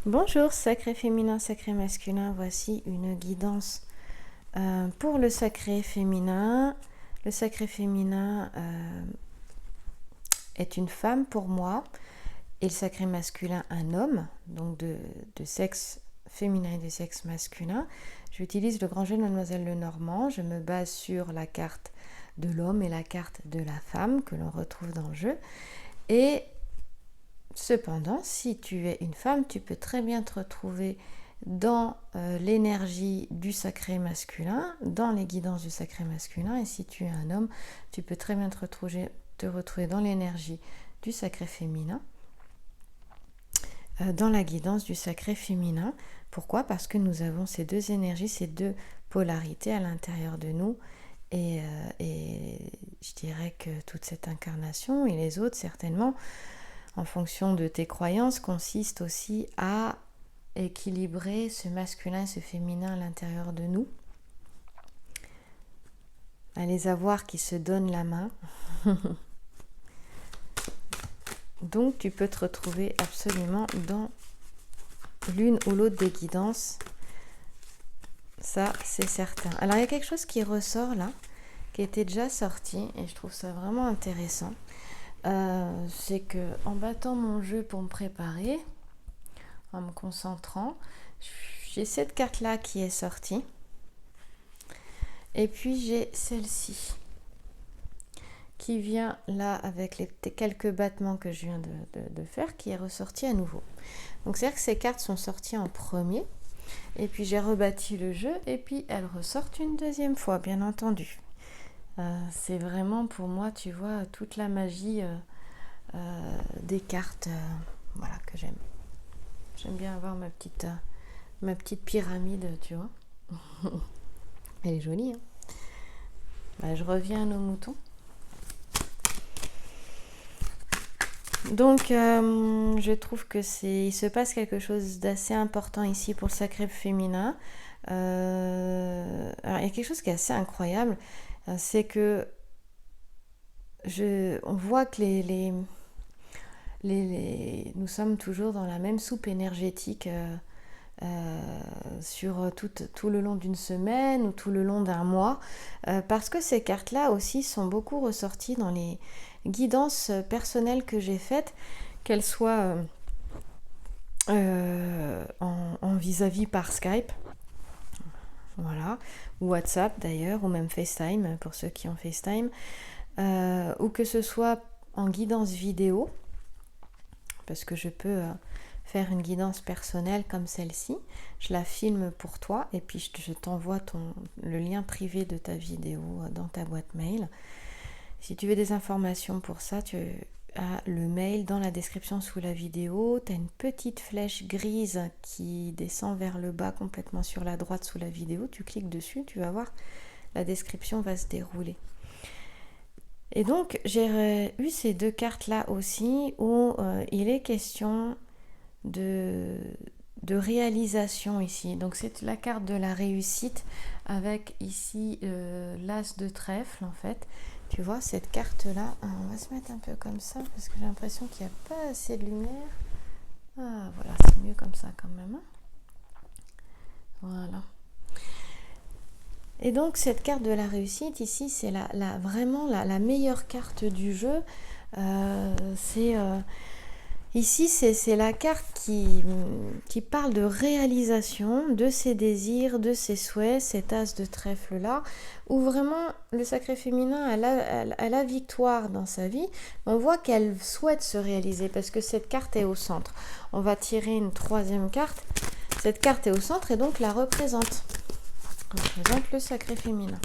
Bonjour, sacré féminin, sacré masculin. Voici une guidance pour le sacré féminin. Le sacré féminin est une femme pour moi et le sacré masculin un homme, donc de sexe féminin et de sexe masculin. J'utilise le grand jeu de Mademoiselle Lenormand. Je me base sur la carte de l'homme et la carte de la femme que l'on retrouve dans le jeu. Et cependant, si tu es une femme, tu peux très bien te retrouver dans l'énergie du sacré masculin, dans les guidances du sacré masculin. Et si tu es un homme, tu peux très bien te retrouver dans l'énergie du sacré féminin, dans la guidance du sacré féminin. Pourquoi ? Parce que nous avons ces deux énergies, ces deux polarités à l'intérieur de nous. Et je dirais que toute cette incarnation, et les autres certainement, en fonction de tes croyances, consiste aussi à équilibrer ce masculin et ce féminin à l'intérieur de nous, à les avoir qui se donnent la main. Donc tu peux te retrouver absolument dans l'une ou l'autre des guidances, ça c'est certain. Alors il y a quelque chose qui ressort là, qui était déjà sorti, et je trouve ça vraiment intéressant. C'est que en battant mon jeu pour me préparer, en me concentrant, j'ai cette carte là qui est sortie, et puis j'ai celle-ci qui vient là avec les quelques battements que je viens de faire, qui est ressortie à nouveau. Donc c'est à dire que ces cartes sont sorties en premier, et puis j'ai rebâti le jeu, et puis elles ressortent une deuxième fois, bien entendu. C'est vraiment pour moi, tu vois, toute la magie des cartes, voilà, que j'aime. J'aime bien avoir ma petite pyramide, tu vois. Elle est jolie, hein. Je reviens à nos moutons. Donc, je trouve que il se passe quelque chose d'assez important ici pour le sacré féminin. Alors, il y a quelque chose qui est assez incroyable, c'est que on voit que nous sommes toujours dans la même soupe énergétique sur tout le long d'une semaine ou tout le long d'un mois, parce que ces cartes-là aussi sont beaucoup ressorties dans les guidances personnelles que j'ai faites, qu'elles soient en vis-à-vis par Skype, voilà, ou WhatsApp d'ailleurs, ou même FaceTime pour ceux qui ont FaceTime, ou que ce soit en guidance vidéo, parce que je peux faire une guidance personnelle comme celle-ci, je la filme pour toi et puis je t'envoie le lien privé de ta vidéo dans ta boîte mail. Si tu veux des informations pour ça, tu as le mail dans la description sous la vidéo. Tu as une petite flèche grise qui descend vers le bas complètement sur la droite sous la vidéo. Tu cliques dessus, tu vas voir, la description va se dérouler. Et donc, j'ai eu ces deux cartes-là aussi où il est question de réalisation ici. Donc, c'est la carte de la réussite avec ici l'as de trèfle en fait. Tu vois, cette carte-là, on va se mettre un peu comme ça parce que j'ai l'impression qu'il n'y a pas assez de lumière. Ah, voilà, c'est mieux comme ça quand même. Voilà. Et donc cette carte de la réussite ici, c'est vraiment la meilleure carte du jeu. Ici, c'est la carte qui parle de réalisation, de ses désirs, de ses souhaits, cet as de trèfle-là, où vraiment le sacré féminin a la victoire dans sa vie. On voit qu'elle souhaite se réaliser parce que cette carte est au centre. On va tirer une troisième carte. Cette carte est au centre et donc la représente le sacré féminin.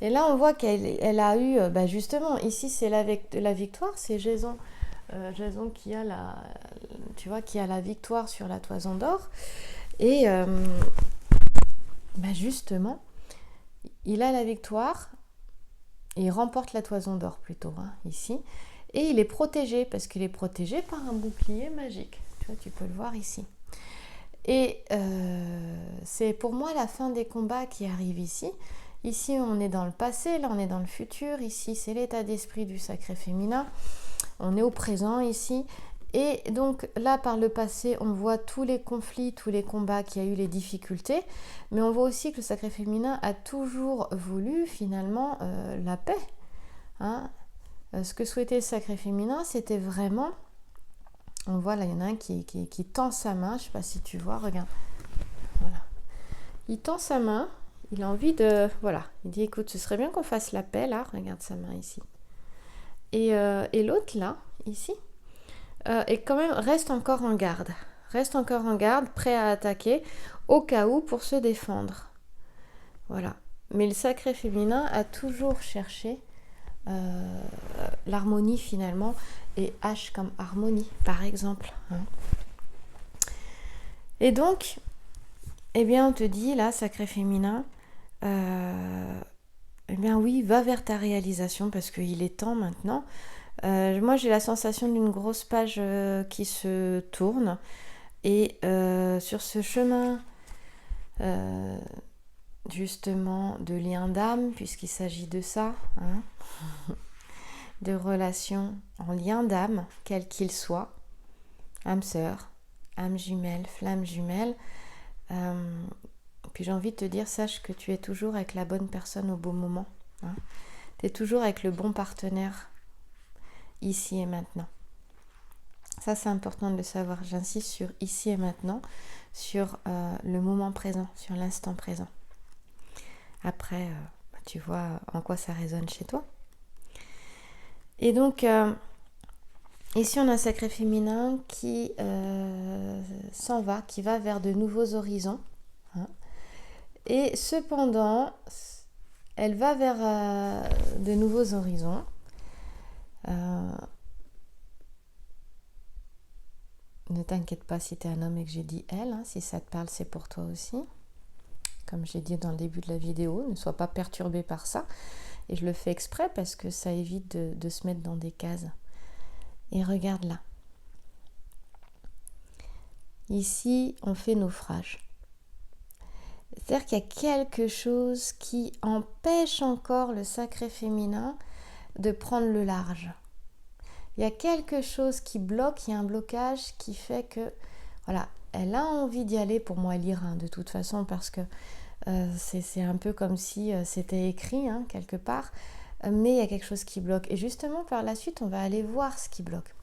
Et là, on voit qu'elle a eu, justement, ici, c'est la victoire, c'est Jason. Jason qui a la victoire sur la toison d'or. Et justement, il a la victoire, et il remporte la toison d'or plutôt, ici. Et il est protégé, parce qu'il est protégé par un bouclier magique. Tu peux le voir ici. Et c'est pour moi la fin des combats qui arrive ici. Ici, on est dans le passé, là, on est dans le futur. Ici, c'est l'état d'esprit du sacré féminin. On est au présent ici. Et donc là, par le passé, on voit tous les conflits, tous les combats qu'il y a eu, les difficultés, mais on voit aussi que le sacré féminin a toujours voulu finalement la paix. Hein. Ce que souhaitait le sacré féminin, c'était vraiment, on voit là, il y en a un qui tend sa main, je ne sais pas si tu vois, regarde, voilà. Il tend sa main, il a envie de, voilà, il dit écoute, ce serait bien qu'on fasse la paix là, regarde sa main ici. Et l'autre là, ici, et quand même reste encore en garde, prêt à attaquer au cas où pour se défendre. Voilà. Mais le sacré féminin a toujours cherché l'harmonie finalement, et H comme harmonie par exemple. Hein. Et donc, eh bien on te dit là, sacré féminin, eh bien oui, va vers ta réalisation parce qu'il est temps maintenant. Moi j'ai la sensation d'une grosse page qui se tourne et sur ce chemin justement de lien d'âme, puisqu'il s'agit de ça, hein, de relations en lien d'âme, quel qu'il soit, âme sœur, âme jumelle, flamme jumelle, puis j'ai envie de te dire, sache que tu es toujours avec la bonne personne au bon moment, hein. Tu es toujours avec le bon partenaire ici et maintenant. Ça, c'est important de le savoir. J'insiste sur ici et maintenant, sur le moment présent, sur l'instant présent. Après, tu vois en quoi ça résonne chez toi. Et donc, ici, on a un sacré féminin qui s'en va, qui va vers de nouveaux horizons. Hein. Et cependant, elle va vers de nouveaux horizons. Ne t'inquiète pas si tu es un homme et que j'ai dit elle, hein, si ça te parle, c'est pour toi aussi. Comme j'ai dit dans le début de la vidéo, ne sois pas perturbé par ça. Et je le fais exprès parce que ça évite de se mettre dans des cases. Et regarde là. Ici, on fait naufrage. C'est-à-dire qu'il y a quelque chose qui empêche encore le sacré féminin de prendre le large. Il y a quelque chose qui bloque, il y a un blocage qui fait que, voilà, elle a envie d'y aller. Pour moi, elle ira de toute façon parce que c'est un peu comme si c'était écrit hein, quelque part, mais il y a quelque chose qui bloque. Et justement, par la suite, on va aller voir ce qui bloque.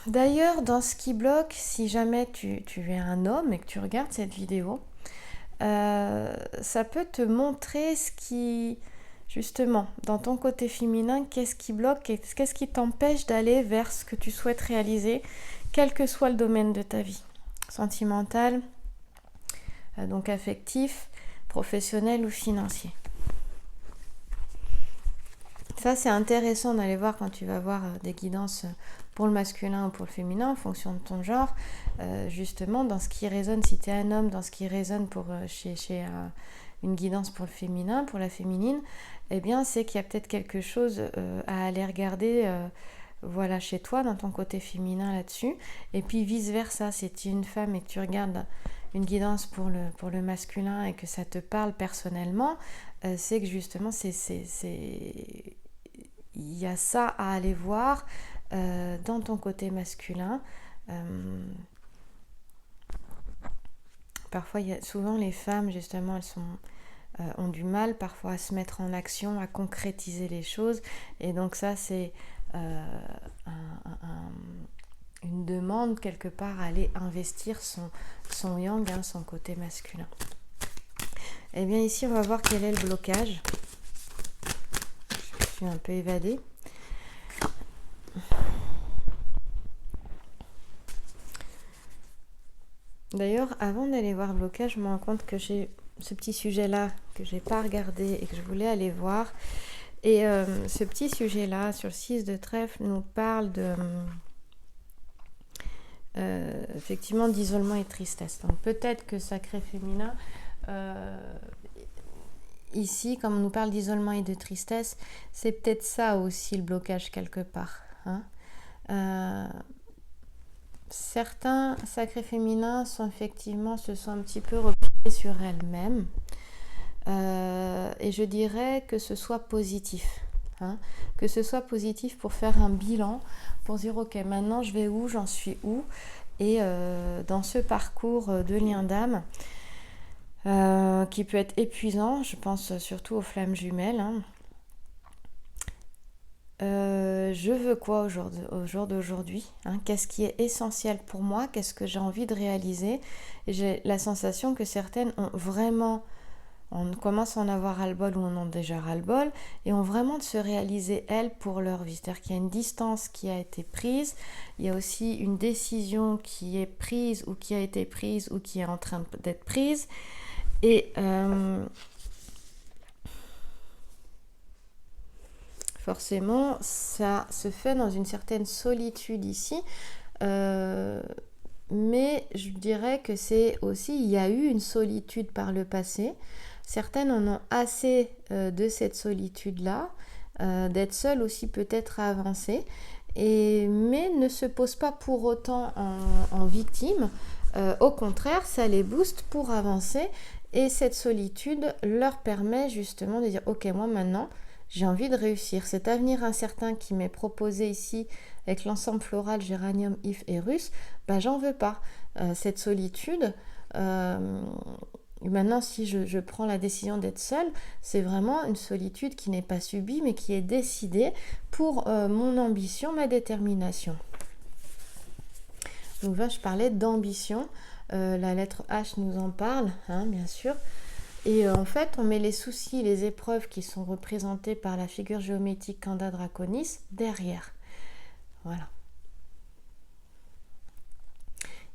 D'ailleurs, dans ce qui bloque, si jamais tu es un homme et que tu regardes cette vidéo, ça peut te montrer ce qui, justement, dans ton côté féminin, qu'est-ce qui bloque, qu'est-ce qui t'empêche d'aller vers ce que tu souhaites réaliser, quel que soit le domaine de ta vie. Sentimental, donc affectif, professionnel ou financier. Ça, c'est intéressant d'aller voir quand tu vas voir des guidances pour le masculin ou pour le féminin en fonction de ton genre, justement dans ce qui résonne, si tu es un homme, dans ce qui résonne pour, chez une guidance pour le féminin, pour la féminine, eh bien c'est qu'il y a peut-être quelque chose à aller regarder voilà, chez toi, dans ton côté féminin là-dessus. Et puis vice-versa, si tu es une femme et que tu regardes une guidance pour le masculin et que ça te parle personnellement, c'est que justement, il y a ça à aller voir dans ton côté masculin. Parfois, souvent les femmes, justement, elles ont du mal parfois à se mettre en action, à concrétiser les choses. Et donc ça, c'est une demande quelque part à aller investir son yang, hein, son côté masculin. Et bien ici, on va voir quel est le blocage. Je suis un peu évadée. D'ailleurs, avant d'aller voir le blocage, je me rends compte que j'ai ce petit sujet-là que je n'ai pas regardé et que je voulais aller voir. Et ce petit sujet-là, sur le 6 de trèfle, nous parle de effectivement d'isolement et de tristesse. Donc peut-être que sacré féminin, ici, comme on nous parle d'isolement et de tristesse, c'est peut-être ça aussi le blocage quelque part. Hein. Certains sacrés féminins se sont un petit peu repliés sur elles-mêmes. Et je dirais que ce soit positif. hein, que ce soit positif pour faire un bilan, pour dire ok, maintenant je vais où, j'en suis où, et dans ce parcours de lien d'âme qui peut être épuisant, je pense surtout aux flammes jumelles, hein. Je veux quoi au jour d'aujourd'hui, hein, qu'est-ce qui est essentiel pour moi, qu'est-ce que j'ai envie de réaliser. Et j'ai la sensation que certaines ont vraiment, on commence à en avoir ras-le-bol ou on en a déjà ras-le-bol, et ont vraiment de se réaliser elles pour leur vie. C'est-à-dire qu'il y a une distance qui a été prise, il y a aussi une décision qui est prise ou qui a été prise ou qui est en train d'être prise. Et forcément, ça se fait dans une certaine solitude ici. Mais je dirais que c'est aussi, il y a eu une solitude par le passé. Certaines en ont assez de cette solitude-là, d'être seules aussi peut-être à avancer, mais ne se posent pas pour autant en victime. Au contraire, ça les booste pour avancer, et cette solitude leur permet justement de dire ok, moi maintenant, j'ai envie de réussir. Cet avenir incertain qui m'est proposé ici avec l'ensemble floral géranium, if et russe, j'en veux pas. Cette solitude, maintenant si je prends la décision d'être seule, c'est vraiment une solitude qui n'est pas subie mais qui est décidée pour mon ambition, ma détermination. Donc là je parlais d'ambition, la lettre H nous en parle, hein, bien sûr. Et en fait, on met les soucis, les épreuves qui sont représentées par la figure géométrique Kanda Draconis derrière. Voilà.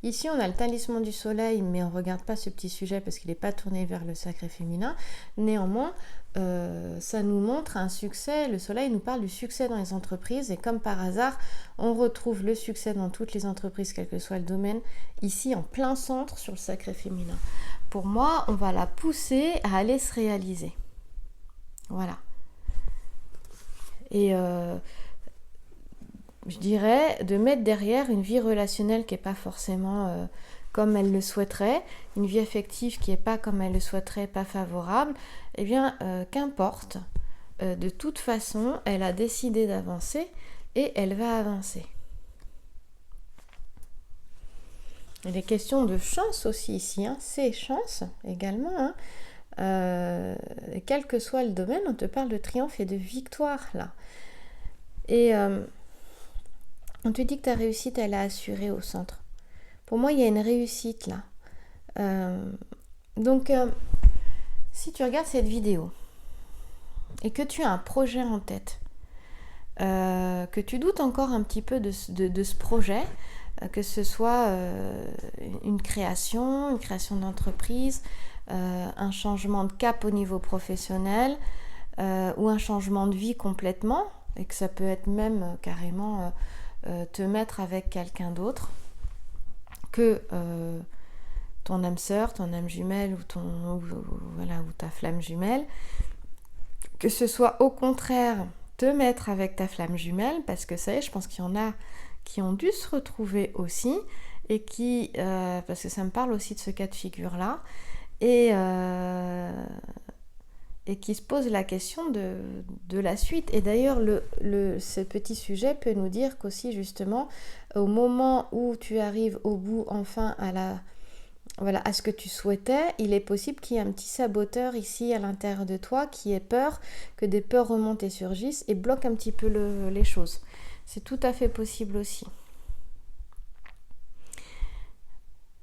Ici, on a le talisman du soleil, mais on ne regarde pas ce petit sujet parce qu'il n'est pas tourné vers le sacré féminin. Néanmoins, ça nous montre un succès. Le soleil nous parle du succès dans les entreprises. Et comme par hasard, on retrouve le succès dans toutes les entreprises, quel que soit le domaine, ici en plein centre sur le sacré féminin. Pour moi, on va la pousser à aller se réaliser. Voilà. Et je dirais de mettre derrière une vie relationnelle qui n'est pas forcément comme elle le souhaiterait, une vie affective qui n'est pas comme elle le souhaiterait, pas favorable, eh bien, qu'importe. De toute façon, elle a décidé d'avancer et elle va avancer. Il est question de chance aussi ici, hein. C'est chance également, hein. Quel que soit le domaine, on te parle de triomphe et de victoire là. Et on te dit que ta réussite, elle est assurée au centre. Pour moi, il y a une réussite là. Donc, si tu regardes cette vidéo et que tu as un projet en tête, que tu doutes encore un petit peu de ce projet, que ce soit une création d'entreprise, un changement de cap au niveau professionnel ou un changement de vie complètement, et que ça peut être même carrément te mettre avec quelqu'un d'autre que ton âme sœur, ton âme jumelle ou ta flamme jumelle, que ce soit au contraire te mettre avec ta flamme jumelle, parce que ça y est, je pense qu'il y en a qui ont dû se retrouver aussi, et qui, parce que ça me parle aussi de ce cas de figure-là, et qui se posent la question de la suite. Et d'ailleurs, ce petit sujet peut nous dire qu'aussi, justement, au moment où tu arrives au bout, enfin, à ce que tu souhaitais, il est possible qu'il y ait un petit saboteur ici à l'intérieur de toi qui ait peur, que des peurs remontent et surgissent et bloquent un petit peu les choses. C'est tout à fait possible aussi.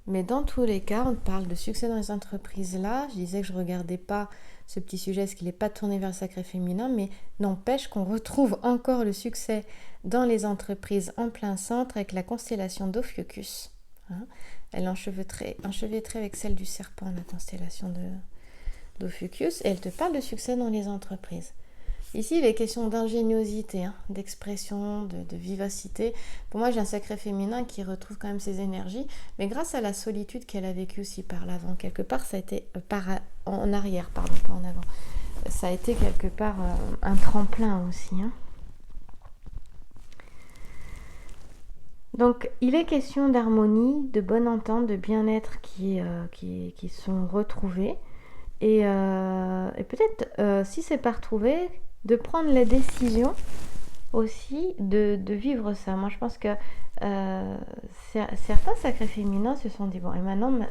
Mais dans tous les cas, on parle de succès dans les entreprises là. Je disais que je ne regardais pas ce petit sujet parce qu'il n'est pas tourné vers le sacré féminin, mais n'empêche qu'on retrouve encore le succès dans les entreprises en plein centre avec la constellation d'Ophiuchus. Hein, elle est enchevêtrée avec celle du serpent, la constellation d'Ophiuchus, et elle te parle de succès dans les entreprises. Ici, il est question d'ingéniosité, hein, d'expression, de vivacité. Pour moi, j'ai un sacré féminin qui retrouve quand même ses énergies, mais grâce à la solitude qu'elle a vécue aussi par l'avant. Quelque part, ça a été en arrière, pardon, pas en avant. Ça a été quelque part un tremplin aussi. Hein. Donc, il est question d'harmonie, de bonne entente, de bien-être qui sont retrouvés. Et peut-être, si c'est pas retrouvé, de prendre la décision aussi de vivre ça. Moi, je pense que certains sacrés féminins se sont dit, bon, et maintenant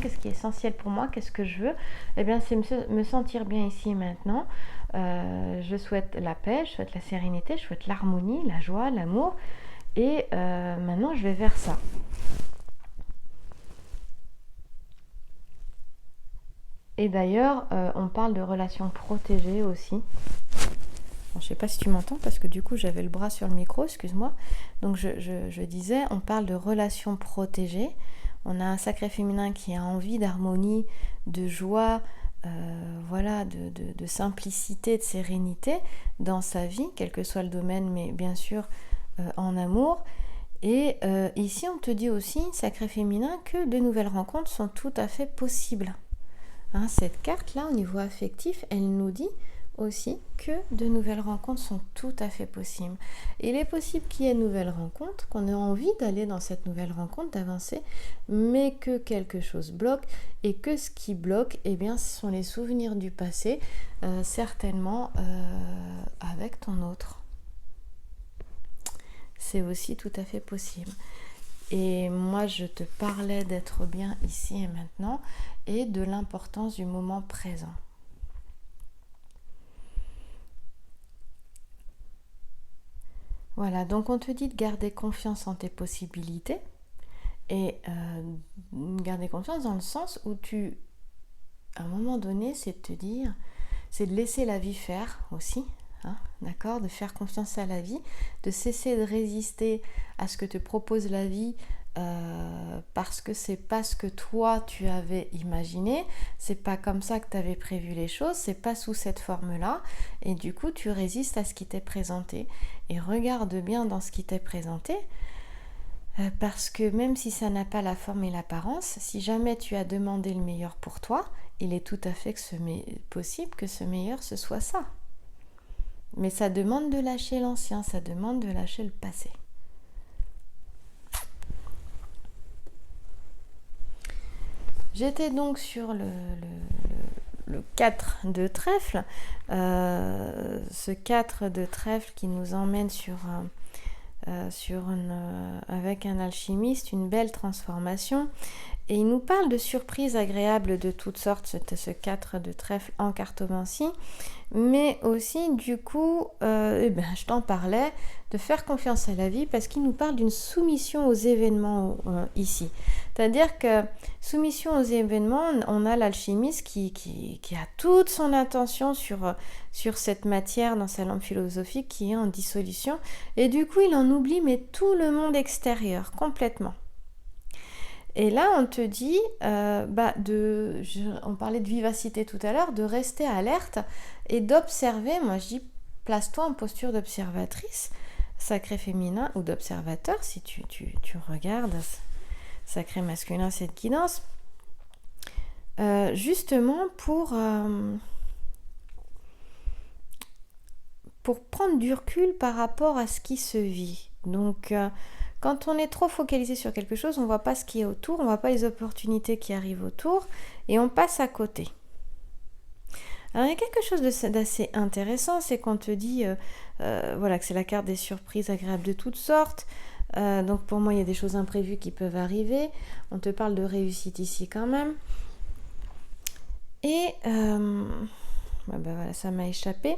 qu'est-ce qui est essentiel pour moi? Qu'est-ce que je veux? Eh bien, c'est me sentir bien ici et maintenant. Je souhaite la paix, je souhaite la sérénité, je souhaite l'harmonie, la joie, l'amour. Et maintenant, je vais vers ça. Et d'ailleurs, on parle de relations protégées aussi. Bon, je ne sais pas si tu m'entends parce que du coup j'avais le bras sur le micro, excuse-moi. Donc je disais, on parle de relations protégées. On a un sacré féminin qui a envie d'harmonie, de joie, voilà, de simplicité, de sérénité dans sa vie, quel que soit le domaine, mais bien sûr en amour. Et ici on te dit aussi, sacré féminin, que de nouvelles rencontres sont tout à fait possibles. Hein, cette carte-là, au niveau affectif, elle nous dit aussi que de nouvelles rencontres sont tout à fait possibles. Et il est possible qu'il y ait de nouvelles rencontres, qu'on ait envie d'aller dans cette nouvelle rencontre, d'avancer, mais que quelque chose bloque, et que ce qui bloque, eh bien, ce sont les souvenirs du passé, certainement avec ton autre. C'est aussi tout à fait possible. Et moi, je te parlais d'être bien ici et maintenant et de l'importance du moment présent. Voilà, donc on te dit de garder confiance en tes possibilités et garder confiance dans le sens où à un moment donné, c'est de te dire, c'est de laisser la vie faire aussi. Hein, d'accord, de faire confiance à la vie, de cesser de résister à ce que te propose la vie parce que c'est pas ce que toi tu avais imaginé, c'est pas comme ça que tu avais prévu les choses, c'est pas sous cette forme-là, et du coup tu résistes à ce qui t'est présenté. Et regarde bien dans ce qui t'est présenté, parce que même si ça n'a pas la forme et l'apparence, si jamais tu as demandé le meilleur pour toi, il est tout à fait possible que ce meilleur ce soit ça. Mais ça demande de lâcher l'ancien, ça demande de lâcher le passé. J'étais donc sur le 4 de trèfle, ce 4 de trèfle qui nous emmène avec un alchimiste, une belle transformation. Et il nous parle de surprises agréables de toutes sortes, ce 4 de trèfle en cartomancie, mais aussi du coup, je t'en parlais, de faire confiance à la vie parce qu'il nous parle d'une soumission aux événements ici. C'est-à-dire que soumission aux événements, on a l'alchimiste qui a toute son attention sur cette matière dans sa lampe philosophique qui est en dissolution, et du coup il en oublie mais tout le monde extérieur, complètement. Et là, on te dit, on parlait de vivacité tout à l'heure, de rester alerte et d'observer. Moi, je dis, place-toi en posture d'observatrice, sacré féminin, ou d'observateur, si tu regardes, sacré masculin, cette guidance, justement pour prendre du recul par rapport à ce qui se vit. Donc, quand on est trop focalisé sur quelque chose, on ne voit pas ce qui est autour, on ne voit pas les opportunités qui arrivent autour et on passe à côté. Alors il y a quelque chose d'assez intéressant, c'est qu'on te dit que c'est la carte des surprises agréables de toutes sortes. Donc pour moi, il y a des choses imprévues qui peuvent arriver. On te parle de réussite ici quand même. Et ça m'a échappé.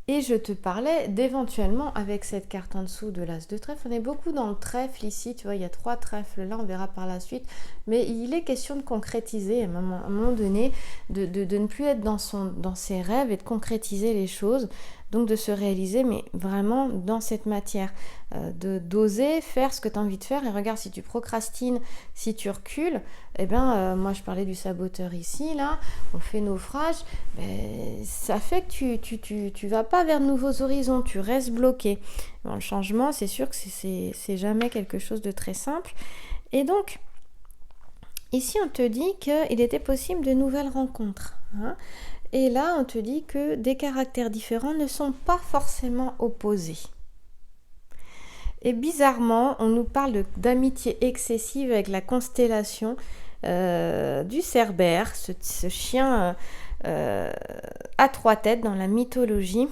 Et je te parlais d'éventuellement, avec cette carte en dessous de l'as de trèfle, on est beaucoup dans le trèfle ici, tu vois, il y a 3 trèfles là, on verra par la suite, mais il est question de concrétiser à un moment donné, de ne plus être dans ses rêves et de concrétiser les choses, donc de se réaliser, mais vraiment dans cette matière, d'oser faire ce que tu as envie de faire. Et regarde, si tu procrastines, si tu recules, moi je parlais du saboteur ici, là, on fait naufrage, ça fait que tu vas pas vers de nouveaux horizons, tu restes bloqué. Bon, le changement, c'est sûr que c'est jamais quelque chose de très simple. Et donc, ici on te dit qu'il était possible de nouvelles rencontres. Hein. Et là, on te dit que des caractères différents ne sont pas forcément opposés. Et bizarrement, on nous parle d'amitié excessive avec la constellation du Cerbère, ce chien à 3 têtes dans la mythologie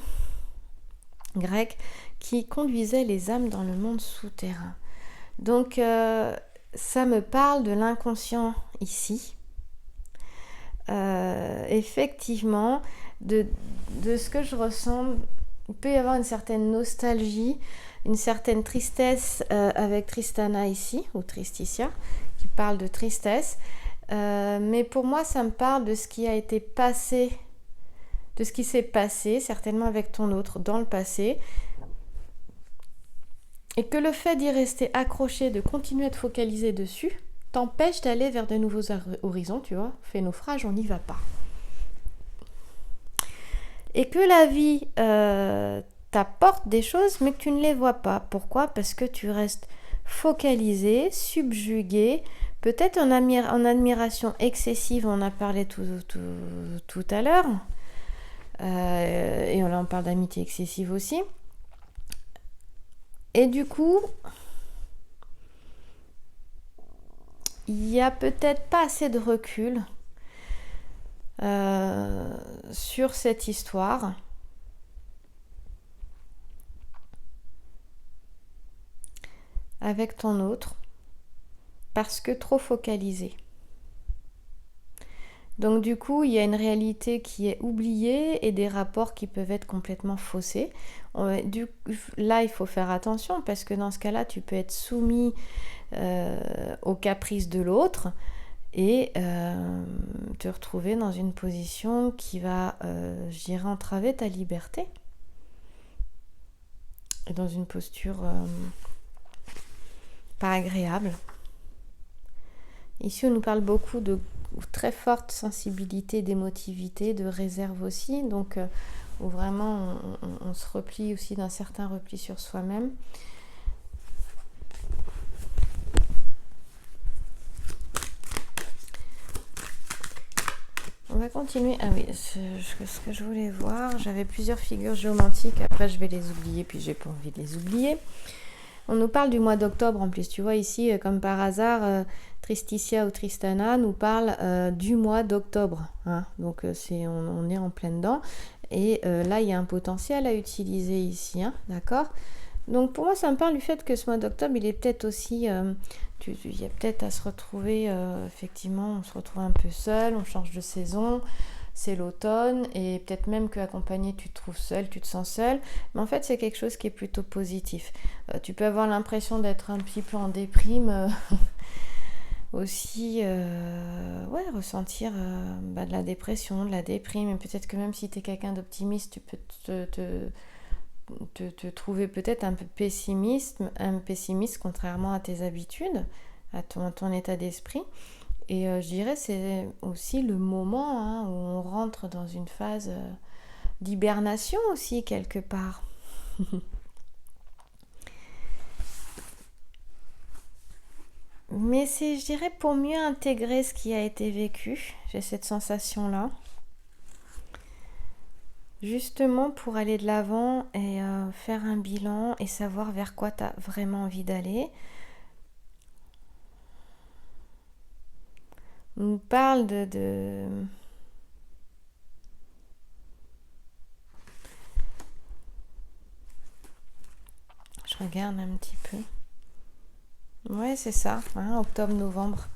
grecque qui conduisait les âmes dans le monde souterrain. Donc ça me parle de l'inconscient ici. Effectivement, de ce que je ressens, il peut y avoir une certaine nostalgie, une certaine tristesse avec Tristana ici, ou Tristitia, qui parle de tristesse. Mais pour moi, ça me parle de ce qui a été passé, de ce qui s'est passé, certainement avec ton autre, dans le passé. Et que le fait d'y rester accroché, de continuer à te focaliser dessus, t'empêche d'aller vers de nouveaux horizons, tu vois. Fait naufrage, on n'y va pas. Et que la vie t'apporte des choses, mais que tu ne les vois pas. Pourquoi ? Parce que tu restes focalisé, subjugué, peut-être en admiration excessive, on en a parlé tout à l'heure. Et là, on parle d'amitié excessive aussi. Et du coup, il n'y a peut-être pas assez de recul sur cette histoire. Avec ton autre, parce que trop focalisé. Donc du coup, il y a une réalité qui est oubliée et des rapports qui peuvent être complètement faussés. Là, il faut faire attention parce que dans ce cas-là, tu peux être soumis aux caprices de l'autre et te retrouver dans une position qui va, je dirais, entraver ta liberté. Et dans une posture pas agréable. Ici, on nous parle beaucoup de très forte sensibilité, d'émotivité, de réserve aussi, donc où vraiment on se replie aussi d'un certain repli sur soi-même. On va continuer. Ah oui, ce que je voulais voir, j'avais plusieurs figures géomantiques, après je vais les oublier, puis j'ai pas envie de les oublier. On nous parle du mois d'octobre en plus, tu vois ici, comme par hasard, Tristitia ou Tristana nous parle du mois d'octobre. Hein. Donc on est en plein dedans. Et là, il y a un potentiel à utiliser ici, hein, d'accord ? Donc pour moi, ça me parle du fait que ce mois d'octobre, il est peut-être aussi... il y a peut-être à se retrouver, effectivement, on se retrouve un peu seul, on change de saison, c'est l'automne, et peut-être même qu'accompagné, tu te trouves seul, tu te sens seul, mais en fait, c'est quelque chose qui est plutôt positif. Tu peux avoir l'impression d'être un petit peu en déprime, aussi, ressentir de la dépression, de la déprime, et peut-être que même si tu es quelqu'un d'optimiste, tu peux te trouver peut-être un peu pessimiste, contrairement à tes habitudes, à ton état d'esprit. Et je dirais c'est aussi le moment où on rentre dans une phase d'hibernation aussi quelque part. Mais c'est, je dirais, pour mieux intégrer ce qui a été vécu, j'ai cette sensation-là. Justement pour aller de l'avant et faire un bilan et savoir vers quoi tu as vraiment envie d'aller. On nous parle de... Je regarde un petit peu. Ouais, c'est ça, hein, octobre-novembre.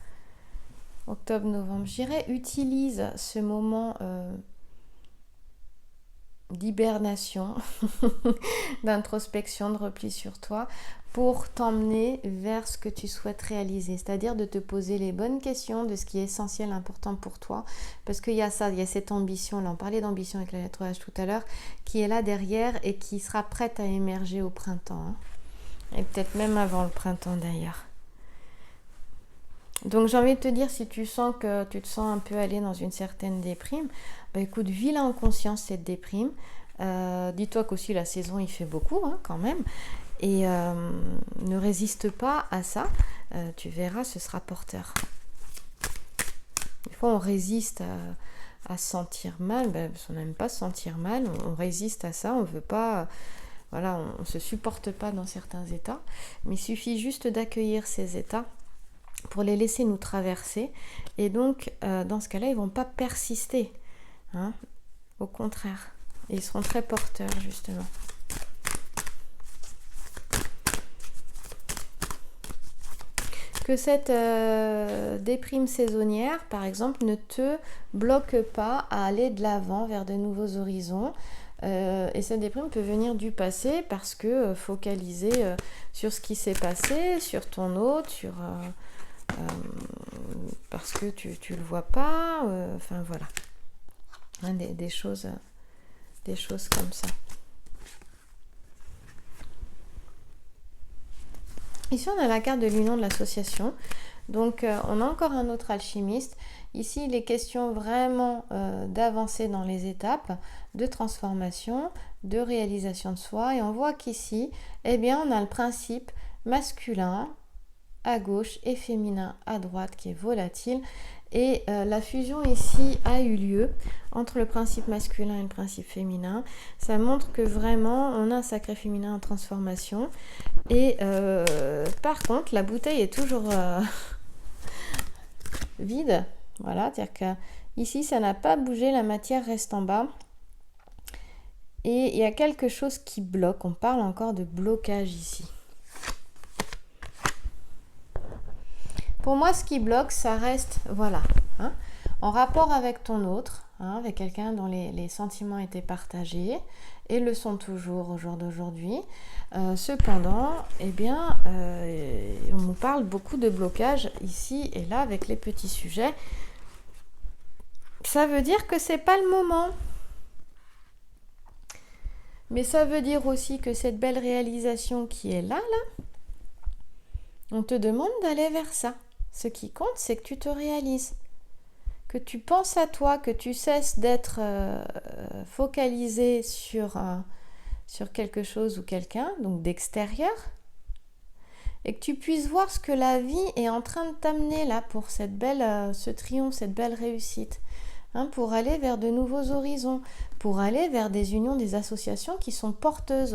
Octobre-novembre. Je dirais, utilise ce moment d'hibernation, d'introspection, de repli sur toi, pour t'emmener vers ce que tu souhaites réaliser, c'est-à-dire de te poser les bonnes questions de ce qui est essentiel, important pour toi, parce qu'il y a ça, il y a cette ambition, là on parlait d'ambition avec la lettre H tout à l'heure, qui est là derrière et qui sera prête à émerger au printemps, hein. Et peut-être même avant le printemps d'ailleurs. Donc j'ai envie de te dire, si tu sens que tu te sens un peu aller dans une certaine déprime, écoute, vis-la en conscience cette déprime. Dis-toi qu'aussi la saison il fait beaucoup, hein, quand même. Et ne résiste pas à ça. Tu verras, ce sera porteur. Des fois on résiste à se sentir mal, parce qu'on n'aime pas se sentir mal. On résiste à ça, on veut pas... Voilà, on ne se supporte pas dans certains états. Mais il suffit juste d'accueillir ces états pour les laisser nous traverser. Et donc, dans ce cas-là, ils ne vont pas persister. Hein, au contraire. Et ils seront très porteurs, justement. Que cette déprime saisonnière, par exemple, ne te bloque pas à aller de l'avant vers de nouveaux horizons. Et cette déprime peut venir du passé parce que focaliser sur ce qui s'est passé, sur ton hôte, parce que tu le vois pas, enfin voilà. Hein, des choses comme ça. Ici, on a la carte de l'union de l'association. Donc, on a encore un autre alchimiste. Ici, il est question vraiment d'avancer dans les étapes de transformation, de réalisation de soi. Et on voit qu'ici, eh bien, on a le principe masculin à gauche et féminin à droite qui est volatile. Et la fusion ici a eu lieu entre le principe masculin et le principe féminin. Ça montre que vraiment on a un sacré féminin en transformation. Et par contre, la bouteille est toujours vide. Voilà, c'est-à-dire que ici ça n'a pas bougé, la matière reste en bas. Et il y a quelque chose qui bloque. On parle encore de blocage ici. Pour moi, ce qui bloque, ça reste, voilà, hein, en rapport avec ton autre, hein, avec quelqu'un dont les sentiments étaient partagés et le sont toujours au jour d'aujourd'hui. Cependant, eh bien, on nous parle beaucoup de blocage ici et là avec les petits sujets. Ça veut dire que c'est pas le moment. Mais ça veut dire aussi que cette belle réalisation qui est là, on te demande d'aller vers ça. Ce qui compte, c'est que tu te réalises, que tu penses à toi, que tu cesses d'être focalisé sur quelque chose ou quelqu'un, donc d'extérieur, et que tu puisses voir ce que la vie est en train de t'amener là pour ce triomphe, cette belle réussite, hein, pour aller vers de nouveaux horizons, pour aller vers des unions, des associations qui sont porteuses